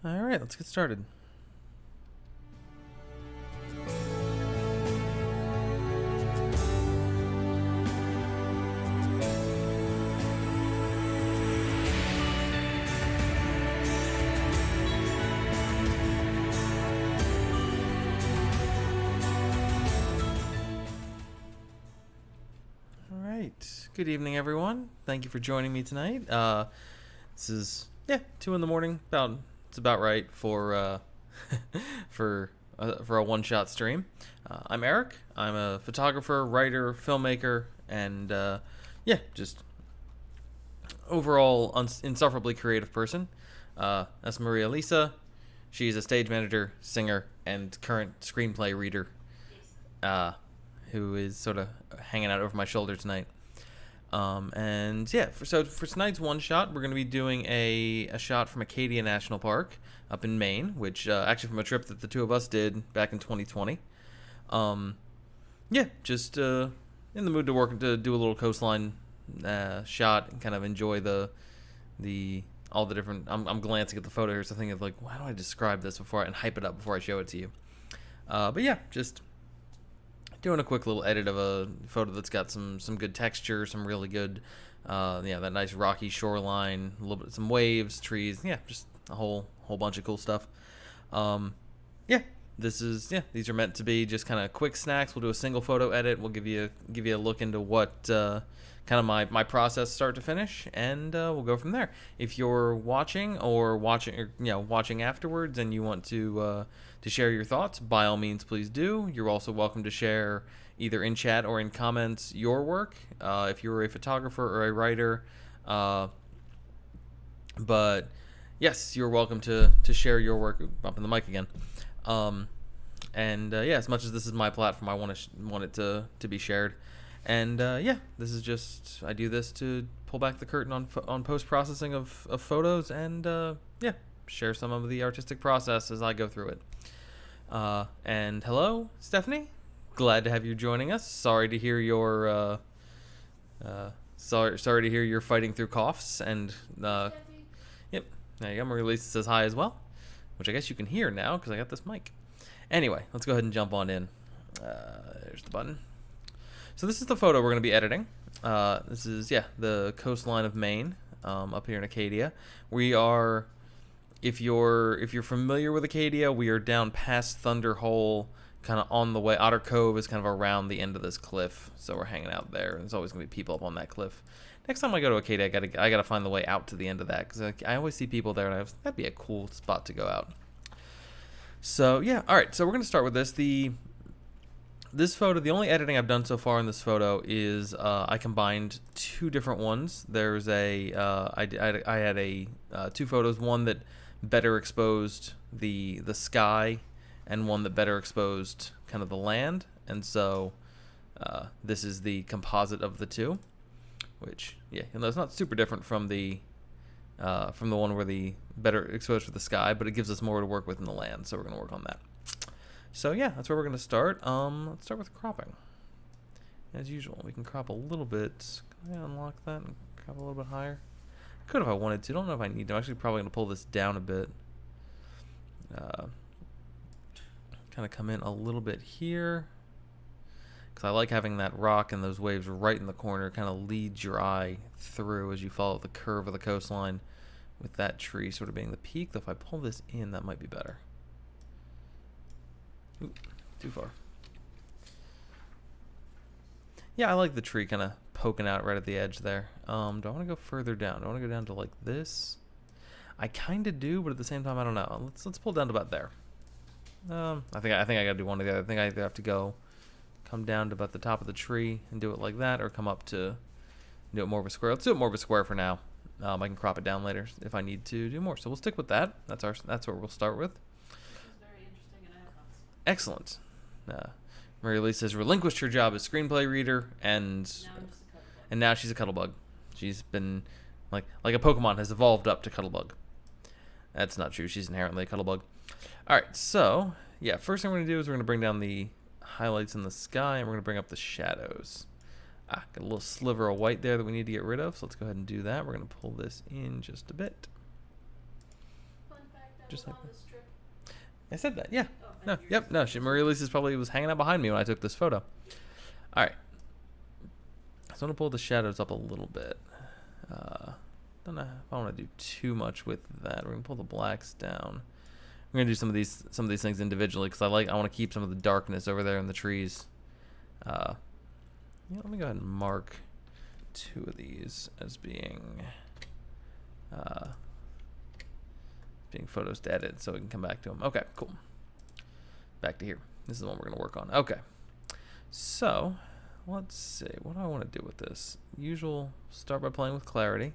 All right, let's get started. All right. Good evening, everyone. Thank you for joining me tonight. This is 2 in the morning. It's about right for for a one-shot stream. I'm Eric. I'm a photographer, writer, filmmaker, and just overall insufferably creative person. That's Maria Lisa. She's a stage manager, singer, and current screenplay reader. Who is sort of hanging out over my shoulder tonight. For tonight's one shot, we're going to be doing a shot from Acadia National Park up in Maine, which actually from a trip that the two of us did back in 2020. Just in the mood to do a little coastline shot and kind of enjoy all the different. I'm glancing at the photo here, so thinking of like, how do I describe this and hype it up before I show it to you? Just doing a quick little edit of a photo that's got some good texture, some really good, that nice rocky shoreline, a little bit, some waves, trees, just a whole bunch of cool stuff. These are meant to be just kind of quick snacks. We'll do a single photo edit. We'll give you a look into what kind of my process start to finish, and we'll go from there. If you're watching afterwards and you want to share your thoughts, by all means, please do. You're also welcome to share either in chat or in comments your work if you're a photographer or a writer. But yes, you're welcome to share your work. Bumping the mic again. As much as this is my platform, I want it to be shared. And this is just, I do this to pull back the curtain on post processing of photos and share some of the artistic process as I go through it. And hello, Stephanie. Glad to have you joining us. Sorry to hear your fighting through coughs and yep. There you go. Maria Lisa says hi as well, which I guess you can hear now because I got this mic. Anyway, let's go ahead and jump on in. There's the button. So this is the photo we're going to be editing. This is the coastline of Maine, up here in Acadia. We are, if you're familiar with Acadia, we are down past Thunder Hole, kind of on the way. Otter Cove is kind of around the end of this cliff, so we're hanging out there. There's always going to be people up on that cliff. Next time I go to Acadia, I gotta find the way out to the end of that because I always see people there, and that'd be a cool spot to go out. So all right. So we're gonna start with this. This photo, the only editing I've done so far in this photo is I combined two different ones. There's I had two photos, one that better exposed the sky and one that better exposed kind of the land. And so this is the composite of the two, which, it's not super different from the one where the better exposed for the sky, but it gives us more to work with in the land. So we're going to work on that. So that's where we're going to start. Let's start with cropping. As usual, we can crop a little bit. Can I unlock that and crop a little bit higher? Could if I wanted to. Don't know if I need to. I'm actually probably going to pull this down a bit. Kind of come in a little bit here. Because I like having that rock and those waves right in the corner. Kind of leads your eye through as you follow the curve of the coastline with that tree sort of being the peak. Though if I pull this in, that might be better. Ooh, too far. Yeah, I like the tree kind of poking out right at the edge there. Do I want to go further down? Do I want to go down to like this? I kind of do, but at the same time, I don't know. Let's pull down to about there. I think I got to do one or the other. I think I either have to come down to about the top of the tree and do it like that, or come up to do it more of a square. Let's do it more of a square for now. I can crop it down later if I need to do more. So we'll stick with that. That's what we'll start with. Excellent. Maria Lisa has relinquished her job as screenplay reader, and now she's a Cuttlebug. She's been like a Pokemon has evolved up to Cuttlebug. That's not true. She's inherently a Cuttlebug. All right. So first thing we're gonna do is we're gonna bring down the highlights in the sky, and we're gonna bring up the shadows. Got a little sliver of white there that we need to get rid of. So let's go ahead and do that. We're gonna pull this in just a bit. Fun fact, just like that. I said that, yeah. No, yep, no. Marie-Lisa's probably was hanging out behind me when I took this photo. All right. So I'm going to pull the shadows up a little bit. Don't know if I want to do too much with that. We're going to pull the blacks down. We're going to do some of these things individually because I want to keep some of the darkness over there in the trees. Yeah, let me go ahead and mark 2 of these as being photos to edit so we can come back to them. Okay, cool. Back to here. This is the one we're going to work on. Okay. So, let's see. What do I want to do with this? Usual, start by playing with clarity.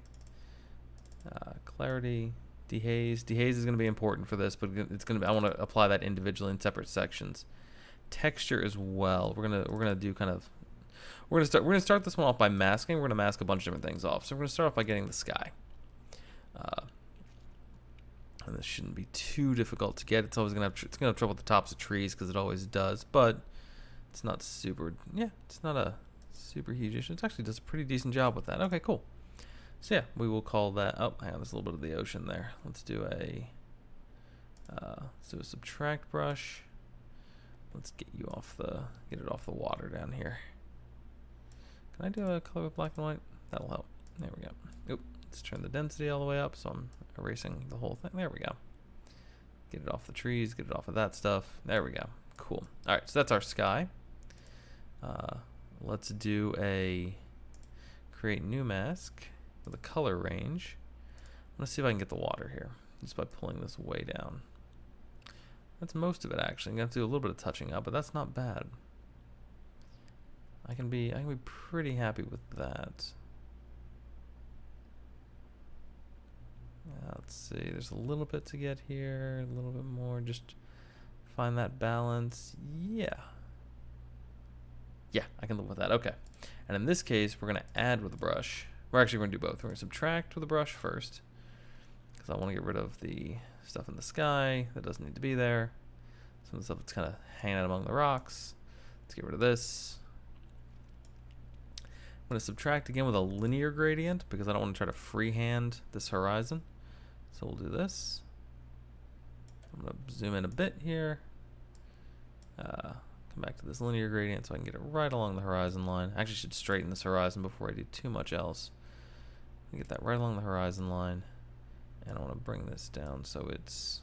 Clarity, dehaze. Dehaze is going to be important for this, but it's going to be, I want to apply that individually in separate sections. Texture as well. We're going to do kind of, we're going to start this one off by masking. We're going to mask a bunch of different things off. So we're going to start off by getting the sky. And this shouldn't be too difficult to get. It's always going to have trouble with the tops of trees because it always does, but it's not super, it's not a super huge issue. It actually does a pretty decent job with that. Okay, cool. So yeah, we will call that, oh, hang on, there's a little bit of the ocean there. Let's do a subtract brush. Let's get it off the water down here. Can I do a color with black and white? That'll help. There we go. Oop, let's turn the density all the way up so I'm erasing the whole thing. There we go. Get it off the trees, get it off of that stuff. There we go. Cool. All right, so that's our sky. Let's do a create new mask with a color range. Let's see if I can get the water here just by pulling this way down. That's most of it actually. I'm gonna have to do a little bit of touching up, but that's not bad. I can be pretty happy with that. Let's see, there's a little bit to get here, a little bit more, just find that balance. Yeah, I can live with that. Okay, and in this case, we're gonna add with a brush. We're actually gonna do both. We're gonna subtract with a brush first, because I want to get rid of the stuff in the sky that doesn't need to be there. Some of the stuff that's kind of hanging out among the rocks. Let's get rid of this. I'm gonna subtract again with a linear gradient because I don't want to try to freehand this horizon. So we'll do this. I'm gonna zoom in a bit here. Come back to this linear gradient so I can get it right along the horizon line. I actually should straighten this horizon before I do too much else. Get that right along the horizon line. And I want to bring this down so it's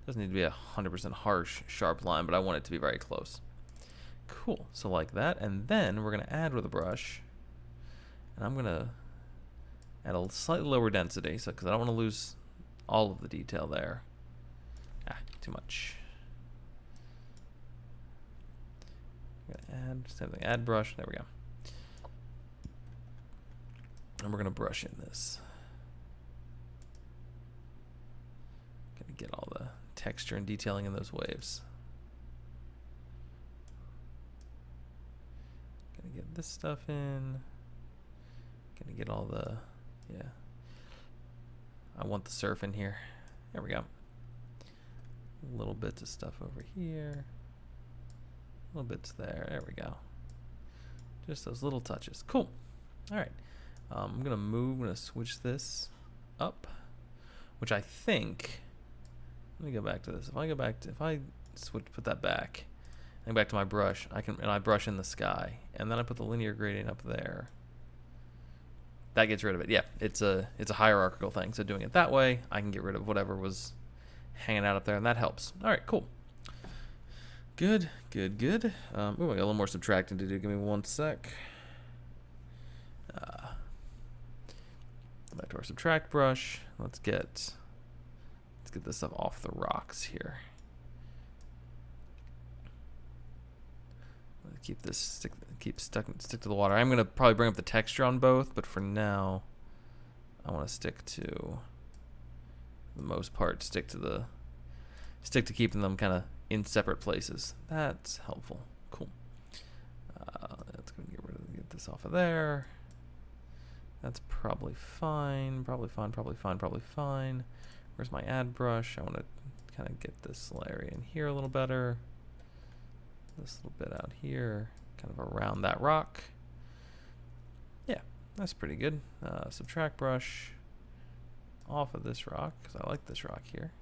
doesn't need to be a 100% harsh, sharp line, but I want it to be very close. Cool. So like that, and then we're gonna add with a brush, and I'm gonna add a slightly lower density, so because I don't want to lose all of the detail there. Too much. I'm gonna add same thing. Add brush. There we go. And we're gonna brush in this. Gonna get all the texture and detailing in those waves. Gonna get this stuff in. Gonna get all the, I want the surf in here. There we go. Little bits of stuff over here. Little bits there. There we go. Just those little touches. Cool. All right. I'm gonna switch this up, which I think. Let me go back to this. If I put that back, and back to my brush, and I brush in the sky, and then I put the linear gradient up there. That gets rid of it. Yeah, it's a hierarchical thing. So doing it that way, I can get rid of whatever was hanging out up there, and that helps. All right, cool. Good. I got a little more subtracting to do. Give me one sec. Back to our subtract brush. Let's get this stuff off the rocks here. Keep this stick to the water. I'm gonna probably bring up the texture on both, but for now, I want to stick to the most part. Stick to keeping them kind of in separate places. That's helpful. Cool. Let's go get this off of there. That's probably fine. Probably fine. Where's my add brush? I want to kind of get this area in here a little better. This little bit out here, kind of around that rock. Yeah, that's pretty good. Subtract brush off of this rock, because I like this rock here.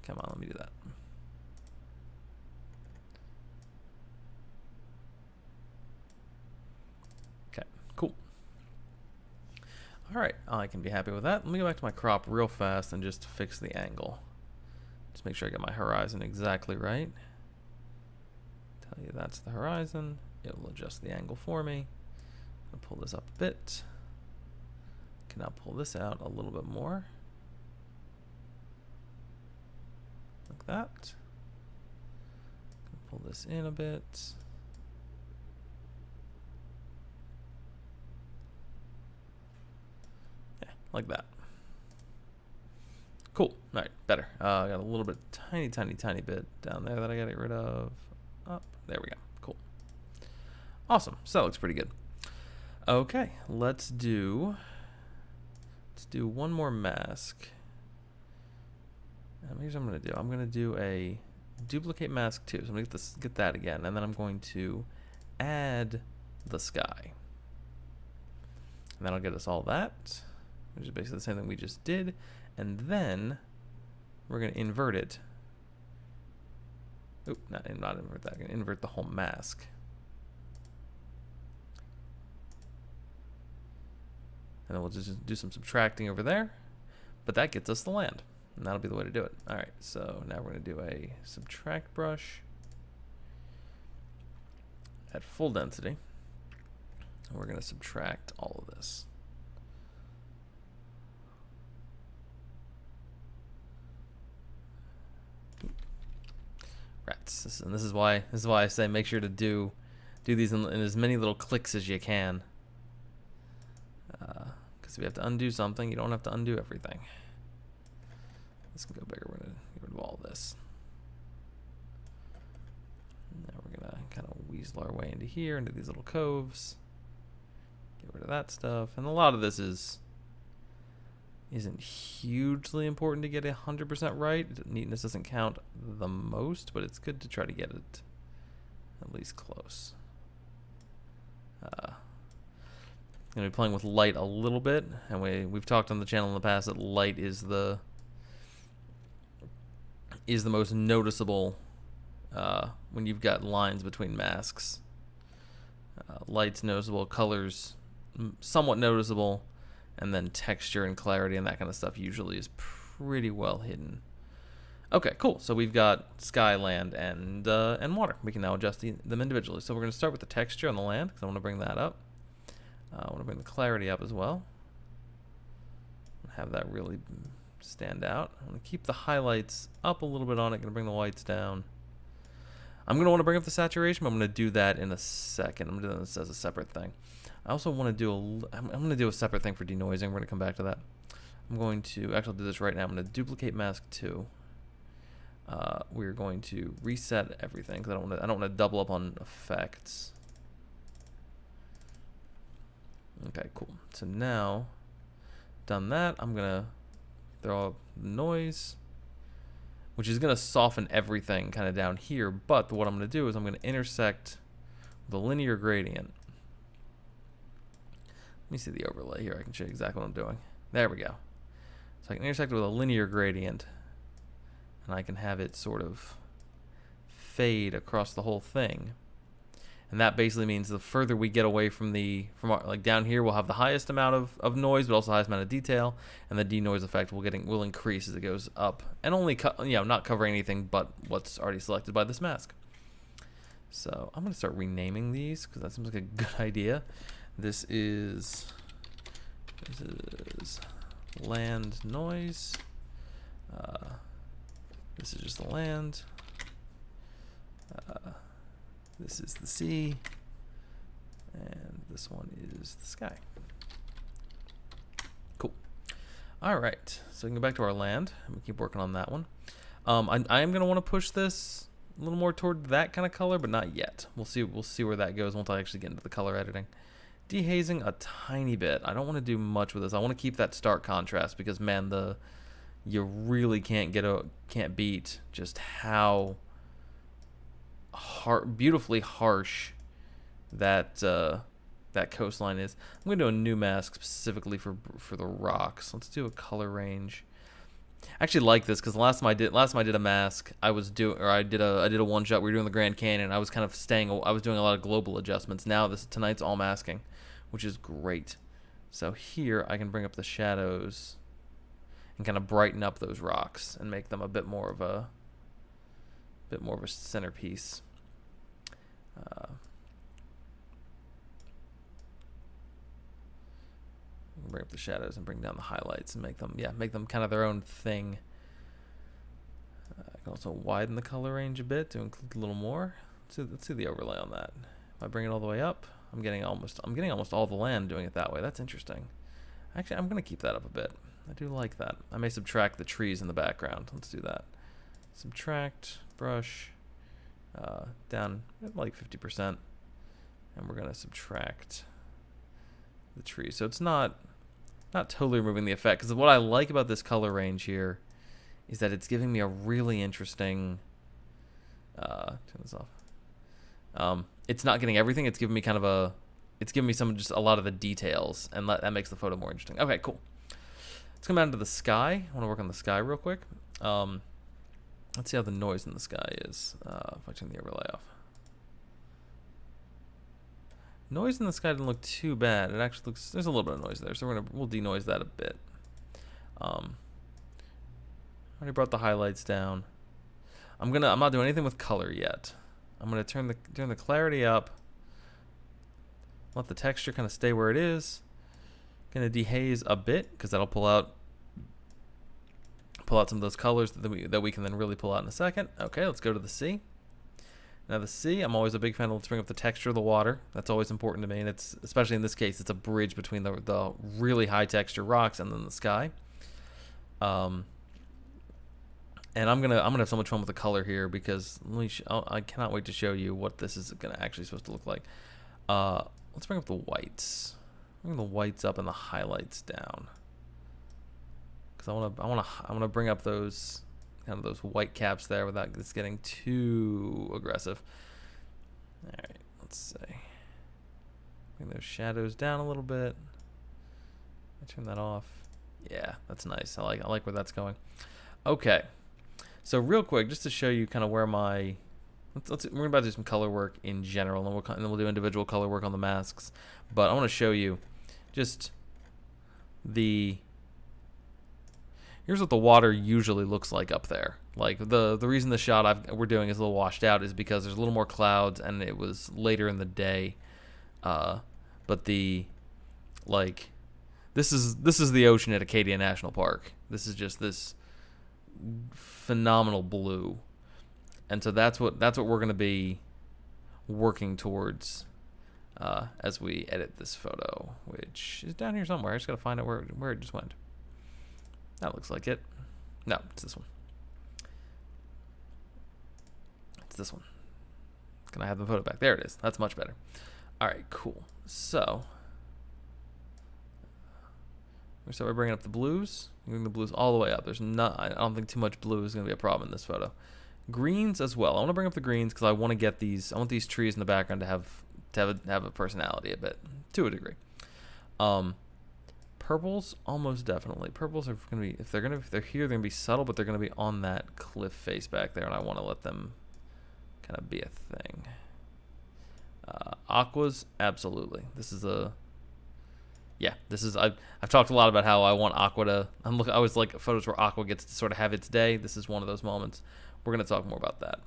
Come on, let me do that. Okay, cool. All right, I can be happy with that. Let me go back to my crop real fast and just fix the angle. Just make sure I get my horizon exactly right. Tell you that's the horizon. It'll adjust the angle for me. I'll pull this up a bit. Can now pull this out a little bit more. Like that. Pull this in a bit. Yeah, like that. Cool. All right, better. I got a little bit, tiny bit down there that I got to get rid of. Up. There we go. Cool. Awesome. So that looks pretty good. Okay, let's do one more mask. Here's what I'm going to do. I'm going to do a duplicate mask 2. So I'm going to get that again, and then I'm going to add the sky. And that'll get us all that, which is basically the same thing we just did. And then we're going to invert it. Oop, not invert that. I'm going to invert the whole mask. And then we'll just do some subtracting over there. But that gets us the land. And that'll be the way to do it. All right, so now we're going to do a subtract brush at full density. And we're going to subtract all of this. Rats. And this is why I say make sure to do these in as many little clicks as you can. Because if you have to undo something, you don't have to undo everything. This can go bigger. We're going to get rid of all this. Now we're going to kind of weasel our way into here, into these little coves. Get rid of that stuff. And a lot of this isn't hugely important to get 100% right. Neatness doesn't count the most, but it's good to try to get it at least close. I'm going to be playing with light a little bit, and we've talked on the channel in the past that light is the most noticeable when you've got lines between masks. Light's noticeable, colors somewhat noticeable, and then texture and clarity and that kind of stuff usually is pretty well hidden. Okay, cool. So we've got sky, land, and water. We can now adjust them individually. So we're going to start with the texture on the land because I want to bring that up. I want to bring the clarity up as well. Have that really stand out. I'm going to keep the highlights up a little bit on it. Going to bring the whites down. I'm going to want to bring up the saturation, but I'm going to do that in a second. I'm going to do this as a separate thing. I also want to I'm going to do a separate thing for denoising. We're going to come back to that. I'm going to actually do this right now. I'm going to duplicate mask 2. We're going to reset everything because I don't want to double up on effects. Okay, cool. So now, done that, I'm gonna throw up noise, which is gonna soften everything kind of down here. But what I'm gonna do is I'm gonna intersect the linear gradient. Let me see the overlay here. I can show you exactly what I'm doing. There we go. So I can intersect it with a linear gradient, and I can have it sort of fade across the whole thing. And that basically means the further we get away from like down here, we'll have the highest amount of noise, but also the highest amount of detail, and the denoise effect will increase as it goes up, and only not covering anything but what's already selected by this mask. So I'm going to start renaming these because that seems like a good idea. This is land noise. This is just the land. This is the sea, and this one is the sky. Cool. All right, so we can go back to our land, and we keep working on that one. I am going to want to push this a little more toward that kind of color, but not yet. We'll see where that goes once I actually get into the color editing. Dehazing a tiny bit. I don't want to do much with this. I want to keep that stark contrast because, man, you really can't beat just how beautifully harsh that coastline is. I'm going to do a new mask specifically for the rocks. Let's do a color range. I actually like this because last time I did a mask, I did a one shot. We were doing the Grand Canyon. I was kind of I was doing a lot of global adjustments. Now tonight's all masking, which is great. So here I can bring up the shadows and kind of brighten up those rocks and make them a bit more of a centerpiece. Bring up the shadows and bring down the highlights and make them kind of their own thing. I can also widen the color range a bit to include a little more. Let's see the overlay on that. If I bring it all the way up, I'm getting almost all the land doing it that way. That's interesting. Actually, I'm gonna keep that up a bit. I do like that. I may subtract the trees in the background. Let's do that. Subtract, brush, down at like 50%, and we're gonna subtract the tree. So it's not totally removing the effect, because what I like about this color range here is that it's giving me a really interesting turn this off. It's not getting everything. It's giving me just a lot of the details, and that makes the photo more interesting. Okay, cool. Let's come down to the sky. I want to work on the sky real quick. Let's see how the noise in the sky is if I turn the overlay off. Noise in the sky didn't look too bad. It actually looks, there's a little bit of noise there, so we'll denoise that a bit. Already brought the highlights down. I'm not doing anything with color yet. I'm gonna turn the clarity up. Let the texture kind of stay where it is. Gonna dehaze a bit because that'll pull out some of those colors that we can then really pull out in a second. Okay, let's go to the sea. Now the sea, I'm always a big fan of, let's bring up the texture of the water. That's always important to me, and it's, especially in this case, it's a bridge between the really high texture rocks and then the sky. And I'm gonna have so much fun with the color here, because I cannot wait to show you what this is gonna actually supposed to look like. Let's bring up the whites. Bring the whites up and the highlights down, because I want to bring up those kind of those white caps there without this getting too aggressive. All right, let's see. Bring those shadows down a little bit. I turn that off. Yeah, that's nice. I like where that's going. Okay, so real quick, just to show you kind of where my we're about to do some color work in general, and then we'll do individual color work on the masks. But I want to show you just here's what the water usually looks like up there. Like the reason the shot we're doing is a little washed out is because there's a little more clouds and it was later in the day. But this is the ocean at Acadia National Park. This is just this phenomenal blue, and so that's what we're gonna be working towards as we edit this photo, which is down here somewhere. I just gotta find out where it just went. That looks like it. No, it's this one. It's this one. Can I have the photo back? There it is. That's much better. All right, cool. So we're bringing up the blues. Bring the blues all the way up. I don't think too much blue is going to be a problem in this photo. Greens as well. I want to bring up the greens because I want to get these. I want these trees in the background to have a personality a bit, to a degree. Purples, almost definitely. Purples are going to be, if they're here, they're going to be subtle, but they're going to be on that cliff face back there, and I want to let them kind of be a thing. Aquas, absolutely. I've talked a lot about how I want aqua to. I always like photos where aqua gets to sort of have its day. This is one of those moments. We're going to talk more about that.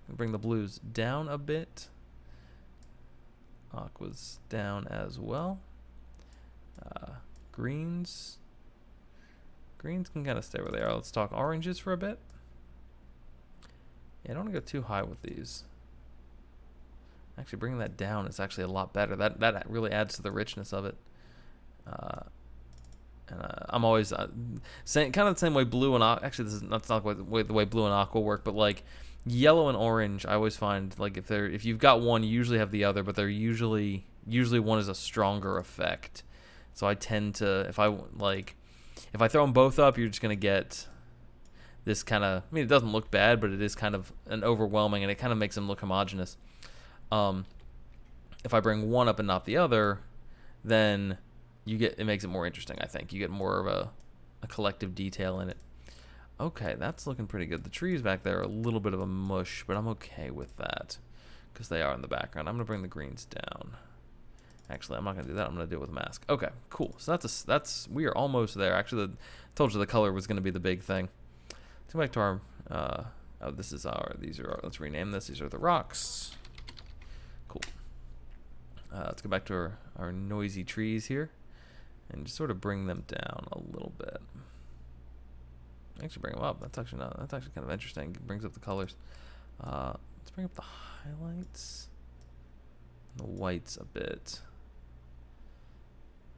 Bring the blues down a bit. Aquas down as well. Greens can kind of stay where they are. Let's talk oranges for a bit. Yeah, I don't want to go too high with these. Actually, bringing that down is actually a lot better. That really adds to the richness of it. I'm always saying kind of the same way blue and actually that's not the way blue and aqua work, but like yellow and orange, I always find like if you've got one, you usually have the other, but they're usually one is a stronger effect. So I tend to, if I throw them both up, you're just gonna get this kind of. I mean, it doesn't look bad, but it is kind of an overwhelming, and it kind of makes them look homogeneous. If I bring one up and not the other, then it makes it more interesting. I think you get more of a collective detail in it. Okay, that's looking pretty good. The trees back there are a little bit of a mush, but I'm okay with that because they are in the background. I'm gonna bring the greens down. Actually, I'm not gonna do that. I'm gonna do it with a mask. Okay, cool. So we are almost there. Actually, I told you the color was gonna be the big thing. Let's go back to our. Oh, these are our. Let's rename this. These are the rocks. Cool. Let's go back to our noisy trees here, and just sort of bring them down a little bit. Actually, bring them up. That's actually kind of interesting. It brings up the colors. Let's bring up the highlights, the whites a bit.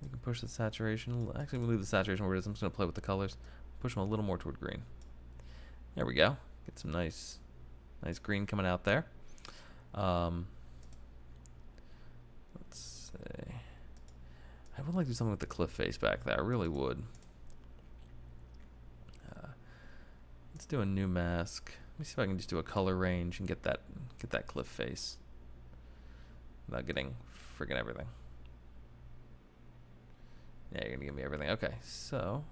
You can push the saturation. Actually, we'll leave the saturation where it is. I'm just gonna play with the colors. Push them a little more toward green. There we go. Get some nice green coming out there. Let's see. I would like to do something with the cliff face back there. I really would. Let's do a new mask. Let me see if I can just do a color range and get that cliff face without getting friggin' everything. Yeah, you're gonna give me everything. Okay, so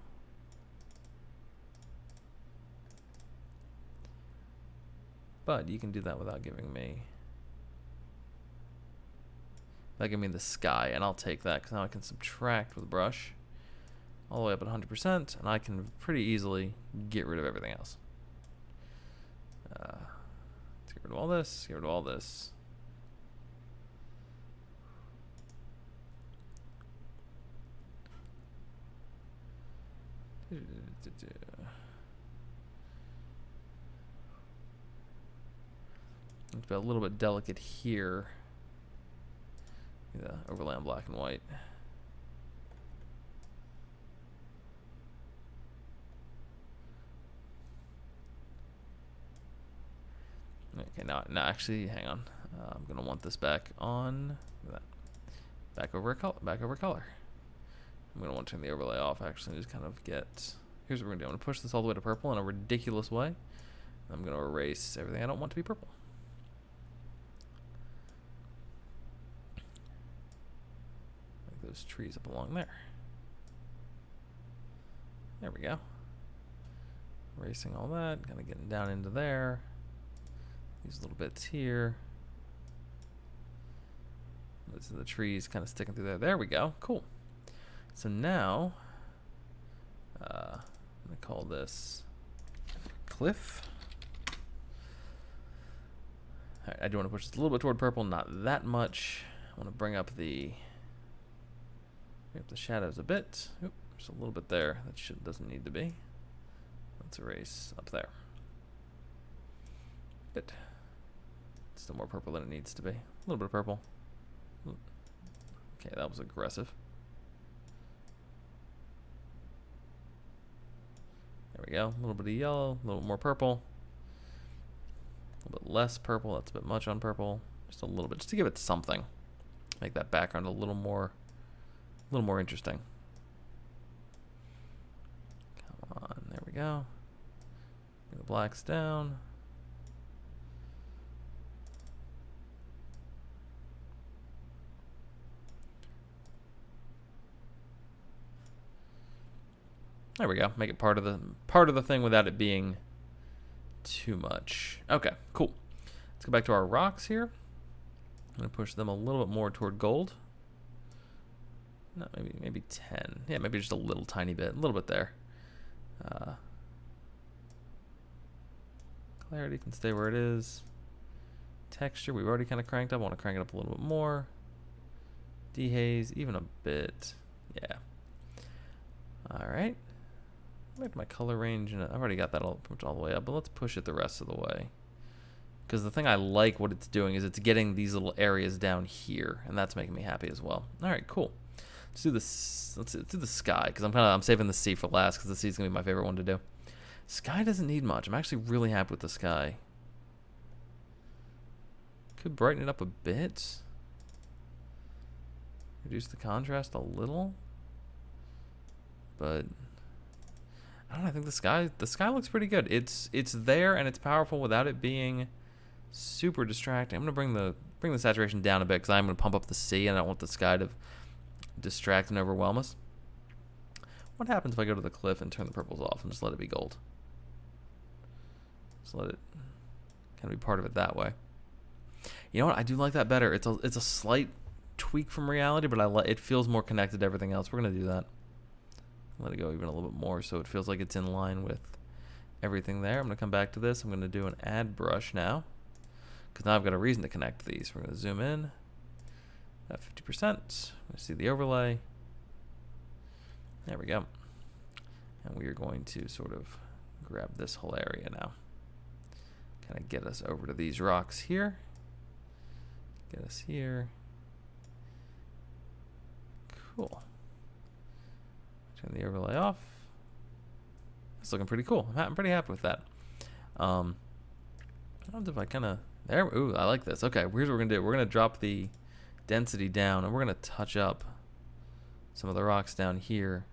but you can do that without giving me the sky, and I'll take that because now I can subtract with brush all the way up at 100%, and I can pretty easily get rid of everything else. Let's get rid of all this, get rid of all this. It's a little bit delicate here. The overlay on black and white. Okay, now actually, hang on. I'm gonna want this back on. Back over color. I'm gonna want to turn the overlay off actually, and just kind of get. Here's what we're gonna do. I'm gonna push this all the way to purple in a ridiculous way. I'm gonna erase everything I don't want to be purple. Like those trees up along there. There we go. Erasing all that, kind of getting down into there. These little bits here. Those are the trees kind of sticking through there. There we go. Cool. So now, I'm going to call this cliff. All right, I do want to push this a little bit toward purple, not that much. I want to bring up the shadows a bit. Oop, just a little bit there. That doesn't need to be. Let's erase up there. Good. Still more purple than it needs to be. A little bit of purple. Okay, that was aggressive. There we go. A little bit of yellow, a little more purple. A little bit less purple. That's a bit much on purple. Just a little bit, just to give it something. Make that background a little more interesting. Come on, there we go. Bring the blacks down. There we go. Make it part of the thing without it being too much. Okay, cool. Let's go back to our rocks here. I'm gonna push them a little bit more toward gold. No, maybe 10. Yeah, maybe just a little tiny bit, a little bit there. Clarity can stay where it is. Texture, we've already kind of cranked up. I want to crank it up a little bit more. Dehaze, even a bit. Yeah. All right. Back to my color range, and I've already got that all the way up, but let's push it the rest of the way. Because the thing I like what it's doing is it's getting these little areas down here, and that's making me happy as well. All right, cool. Let's do this. Let's do the sky, because I'm saving the sea for last, because the sea is gonna be my favorite one to do. Sky doesn't need much. I'm actually really happy with the sky. Could brighten it up a bit. Reduce the contrast a little, but I don't know. I think the sky looks pretty good. It's there and it's powerful without it being super distracting. I'm gonna bring the saturation down a bit because I'm gonna pump up the sea and I don't want the sky to distract and overwhelm us. What happens if I go to the cliff and turn the purples off and just let it be gold? Just let it kind of be part of it that way. You know what? I do like that better. It's a slight tweak from reality, but it feels more connected to everything else. We're gonna do that. Let it go even a little bit more so it feels like it's in line with everything there. I'm gonna come back to this. I'm gonna do an add brush now, because now I've got a reason to connect these. We're gonna zoom in at 50%. I see the overlay. There we go. And we are going to sort of grab this whole area now. Kind of get us over to these rocks here. Get us here. Cool. Turn the overlay off. It's looking pretty cool. I'm pretty happy with that. I don't know if I kind of there. Ooh, I like this. Okay, here's what we're gonna do. We're gonna drop the density down, and we're gonna touch up some of the rocks down here,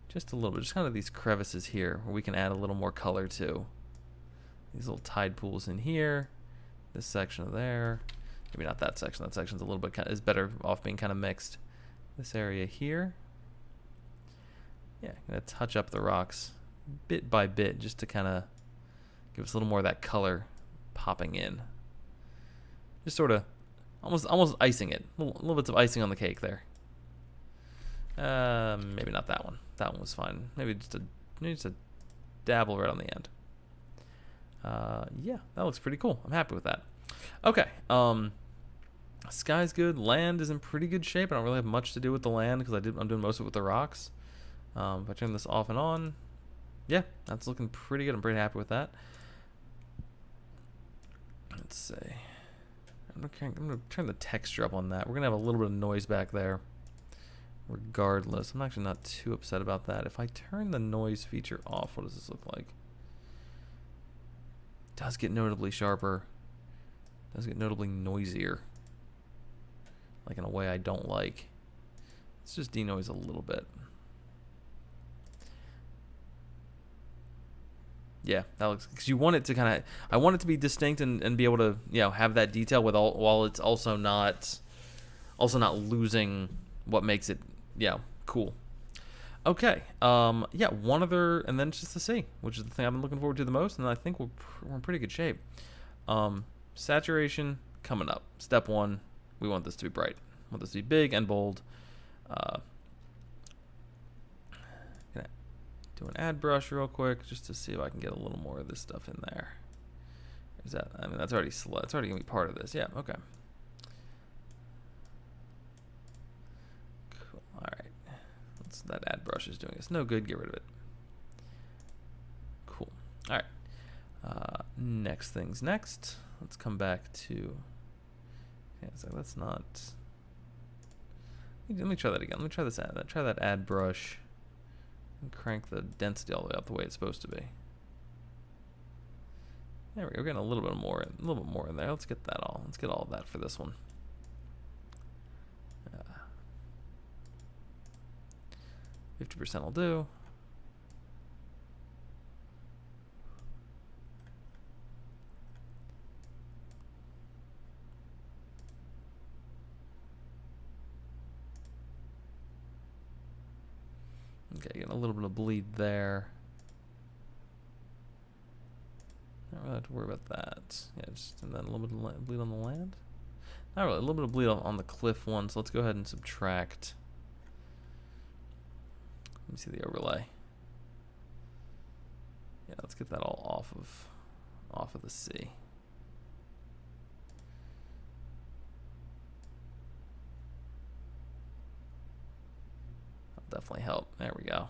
just a little bit. Just kind of these crevices here, where we can add a little more color to. These little tide pools in here. This section there. Maybe not that section. That section's a little bit is better off being kind of mixed. This area here. Yeah, gonna touch up the rocks bit by bit just to kind of give us a little more of that color popping in. Just sort of almost icing it. Little bits of icing on the cake there. Maybe not that one. That one was fine. Maybe just a dabble right on the end. Yeah, that looks pretty cool. I'm happy with that. Okay. Sky's good. Land is in pretty good shape. I don't really have much to do with the land because I'm doing most of it with the rocks. If I turn this off and on, yeah, that's looking pretty good. I'm pretty happy with that. Let's see. I'm gonna turn the texture up on that. We're gonna have a little bit of noise back there. Regardless, I'm actually not too upset about that. If I turn the noise feature off, what does this look like? It does get notably sharper. It does get notably noisier. Like in a way I don't like. Let's just denoise a little bit. Yeah, that looks, because you want it to kind of, I want it to be distinct and be able to, you know, have that detail with while it's also not losing what makes it, yeah, cool. Okay, yeah, one other, and then it's just the sea, which is the thing I've been looking forward to the most, and I think we're in pretty good shape. Saturation coming up. Step one, we want this to be bright. We want this to be big and bold. Gonna do an add brush real quick just to see if I can get a little more of this stuff in there. Is that? I mean, that's already it's already gonna be part of this. Yeah. Okay. Cool. All right. That add brush is doing us no good. Get rid of it. Cool. All right. Next things next. Let's come back to. Yeah, so that's not. Let me try that again. Let me try this ad. Try that add brush. And crank the density all the way up the way it's supposed to be. There we go. We're getting a little bit more in there. Let's get that all. Let's get all of that for this one. 50% will do. Okay, getting a little bit of bleed there. Not really have to worry about that. Yeah, just and then a little bit of bleed on the land. Not really, a little bit of bleed on the cliff one. So let's go ahead and subtract. Let me see the overlay. Yeah, let's get that all off of the sea. That'll definitely help. There we go.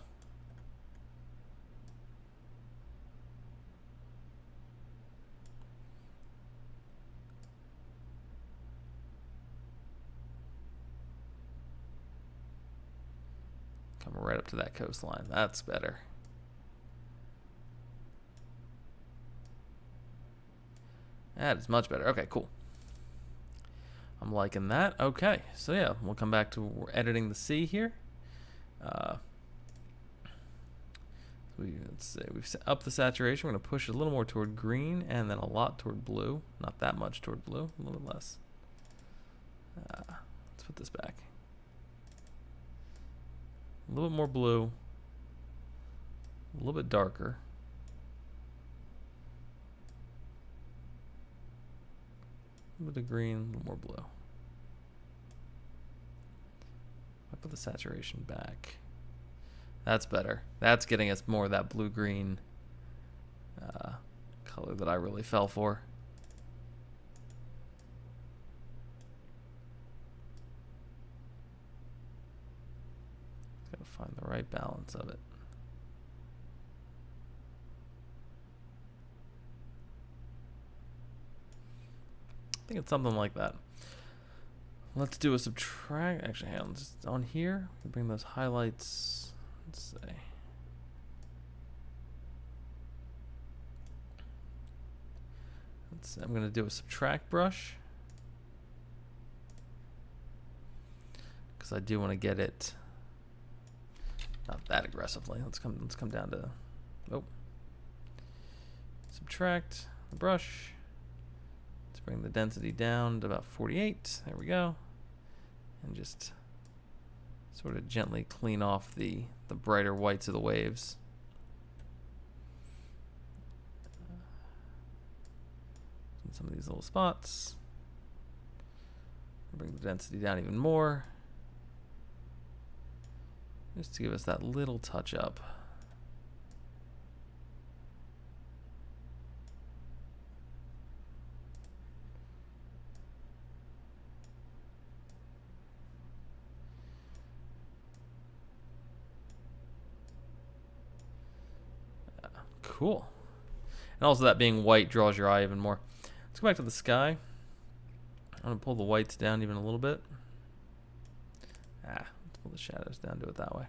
Come right up to that coastline. That's better. That is much better. Okay, cool. I'm liking that. Okay, so yeah, we'll come back to we're editing the sea here. Let's see, we've set up the saturation. We're going to push a little more toward green and then a lot toward blue. Not that much toward blue, a little bit less. Let's put this back. A little bit more blue, a little bit darker. little bit of green, a little more blue. I put the saturation back. That's better. That's getting us more of that blue-green color that I really fell for. Gotta find the right balance of it. I think it's something like that. Let's do a subtract. Actually, hang on. Just on here, we can bring those highlights. Let's say. I'm going to do a subtract brush because I do want to get it not that aggressively. Let's come down to subtract the brush. Let's bring the density down to about 48. There we go, and just sort of gently clean off the brighter whites of the waves. Some of these little spots. Bring the density down even more, just to give us that little touch up. Cool. And also that being white draws your eye even more. Let's go back to the sky. I'm going to pull the whites down even a little bit. Let's pull the shadows down, do it that way.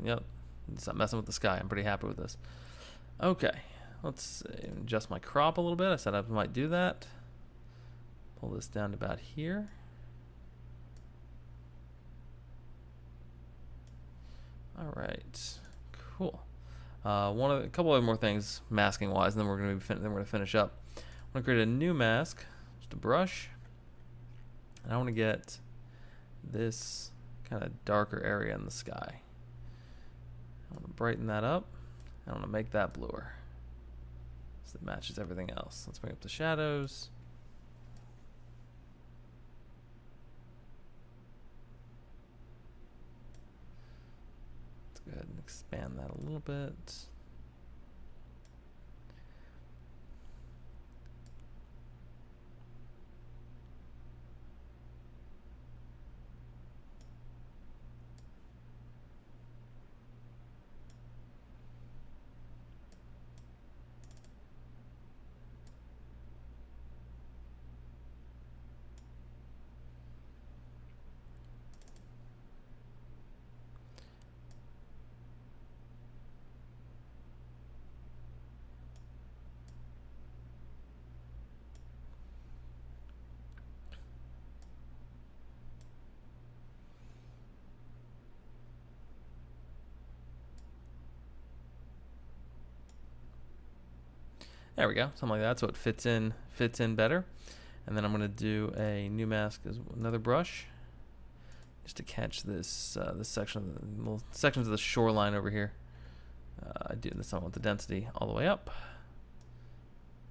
Yep, it's not messing with the sky. I'm pretty happy with this. Okay, let's adjust my crop a little bit. I said I might do that. Pull this down to about here. All right, cool. A couple of more things masking wise, and then we're gonna finish up. I'm gonna create a new mask, just a brush, and I want to get this kind of darker area in the sky. I want to brighten that up. I want to make that bluer so it matches everything else. Let's bring up the shadows. Let's go ahead and expand that a little bit. There we go, something like that, so it fits in better. And then I'm going to do a new mask as another brush, just to catch this this section of the little sections of the shoreline over here. I do this. I want the density all the way up.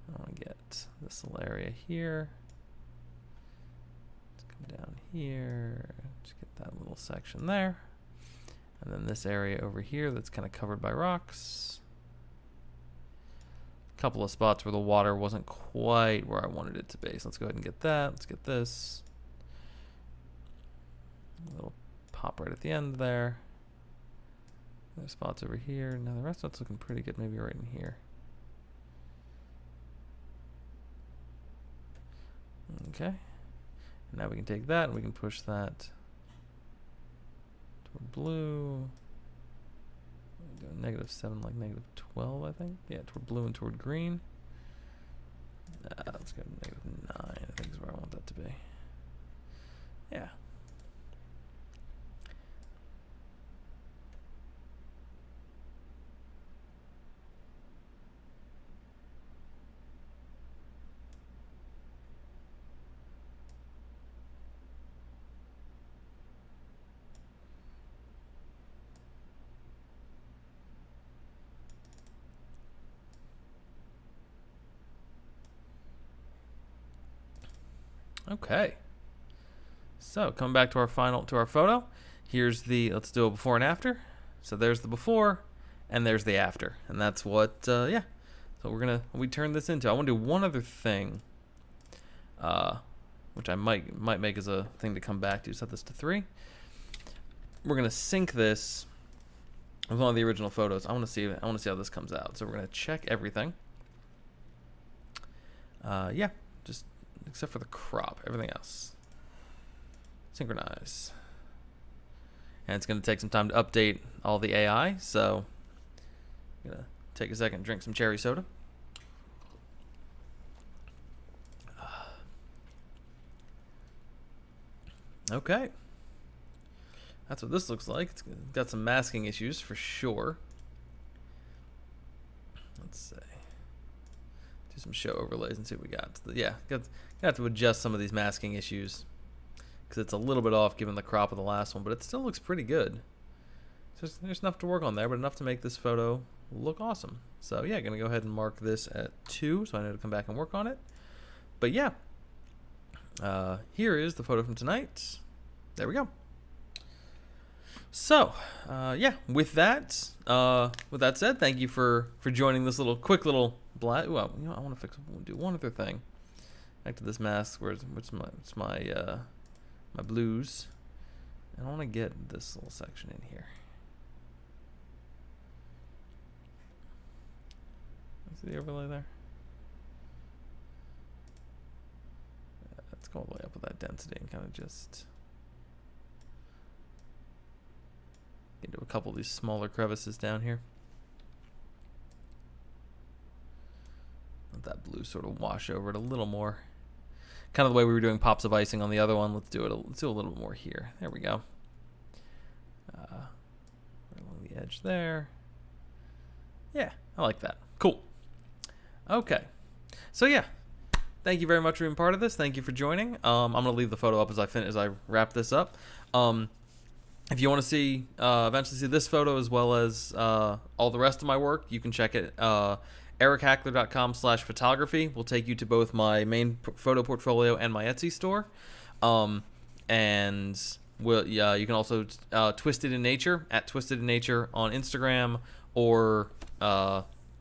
I want to get this little area here. Let's come down here. Just get that little section there, and then this area over here that's kind of covered by rocks. Couple of spots where the water wasn't quite where I wanted it to be. So let's go ahead and get that. Let's get this. A little pop right at the end there. There's spots over here. Now the rest of it's looking pretty good, maybe right in here. Okay. And now we can take that and we can push that toward blue. -7, like -12, I think. Yeah, toward blue and toward green. Let's go -9, I think is where I want that to be. Yeah. Okay. So coming back to our photo. Here's the, let's do a before and after. So there's the before, and there's the after, and that's what yeah. So we turn this into. I want to do one other thing, which I might make as a thing to come back to. Set this to 3. We're gonna sync this with one of the original photos. I want to see how this comes out. So we're gonna check everything. Yeah, just except for the crop, everything else. Synchronize. And it's going to take some time to update all the AI, so I'm going to take a second, drink some cherry soda. Okay. That's what this looks like. It's got some masking issues for sure. Let's see. Do some show overlays and see what we got. Yeah, got to adjust some of these masking issues, because it's a little bit off given the crop of the last one, but it still looks pretty good. So there's enough to work on there, but enough to make this photo look awesome. So yeah, gonna go ahead and mark this at 2, so I know to come back and work on it. But yeah, here is the photo from tonight. There we go. So yeah, with that said, thank you for joining this quick little blast. Ooh, you know, I want to do one other thing. Back to this mask. Where's my my blues, and I want to get this little section in here. See the overlay there? Let's go all the way up with that density and kind of just get into a couple of these smaller crevices down here. Let that blue sort of wash over it a little more. Kind of the way we were doing pops of icing on the other one. Let's do a little bit more here. There we go. Along the edge there. Yeah, I like that. Cool. Okay. So yeah, thank you very much for being part of this. Thank you for joining. I'm gonna leave the photo up as I wrap this up. If you want to see eventually see this photo as well as all the rest of my work, you can check it. EricHackler.com/photography will take you to both my main photo portfolio and my Etsy store. And you can also Twisted in Nature at Twisted in Nature on Instagram or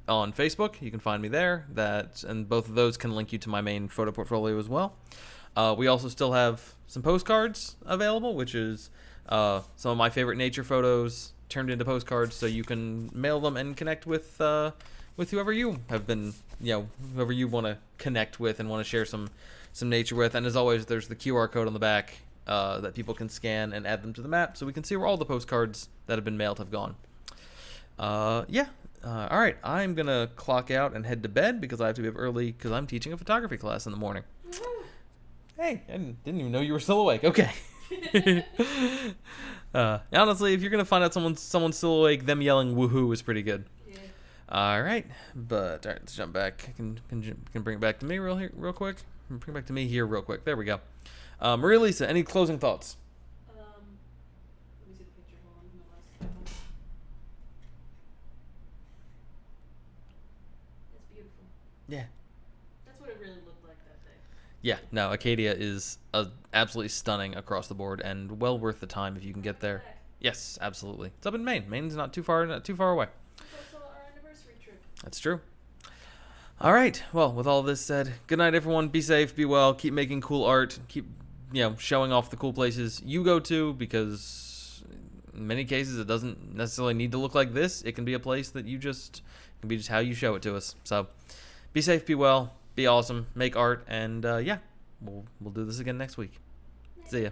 on Facebook. You can find me there. And both of those can link you to my main photo portfolio as well. We also still have some postcards available, which is some of my favorite nature photos turned into postcards, so you can mail them and connect with whoever you have been, whoever you want to connect with and want to share some nature with. And as always, there's the QR code on the back that people can scan and add them to the map, so we can see where all the postcards that have been mailed have gone. Yeah. All right, I'm going to clock out and head to bed because I have to be up early because I'm teaching a photography class in the morning. Hey, I didn't even know you were still awake. Okay. Honestly, if you're going to find out someone's still awake, them yelling woohoo is pretty good. Yeah. All right, let's jump back. Can bring it back to me real quick. Bring it back to me here real quick. There we go. Maria Lisa, any closing thoughts? Let me see the picture. Hold on. That's beautiful. Yeah. That's what it really looked like that day. Yeah, no, Acadia is absolutely stunning across the board and well worth the time if you can get there. Yes, absolutely. It's up in Maine. Maine's not too far away. It's also our anniversary trip. That's true. All right. Well, with all this said, good night, everyone. Be safe, be well, keep making cool art, keep showing off the cool places you go to, because in many cases it doesn't necessarily need to look like this. It can be a place that can be just how you show it to us. So be safe, be well, be awesome, make art, and yeah, we'll do this again next week. See ya.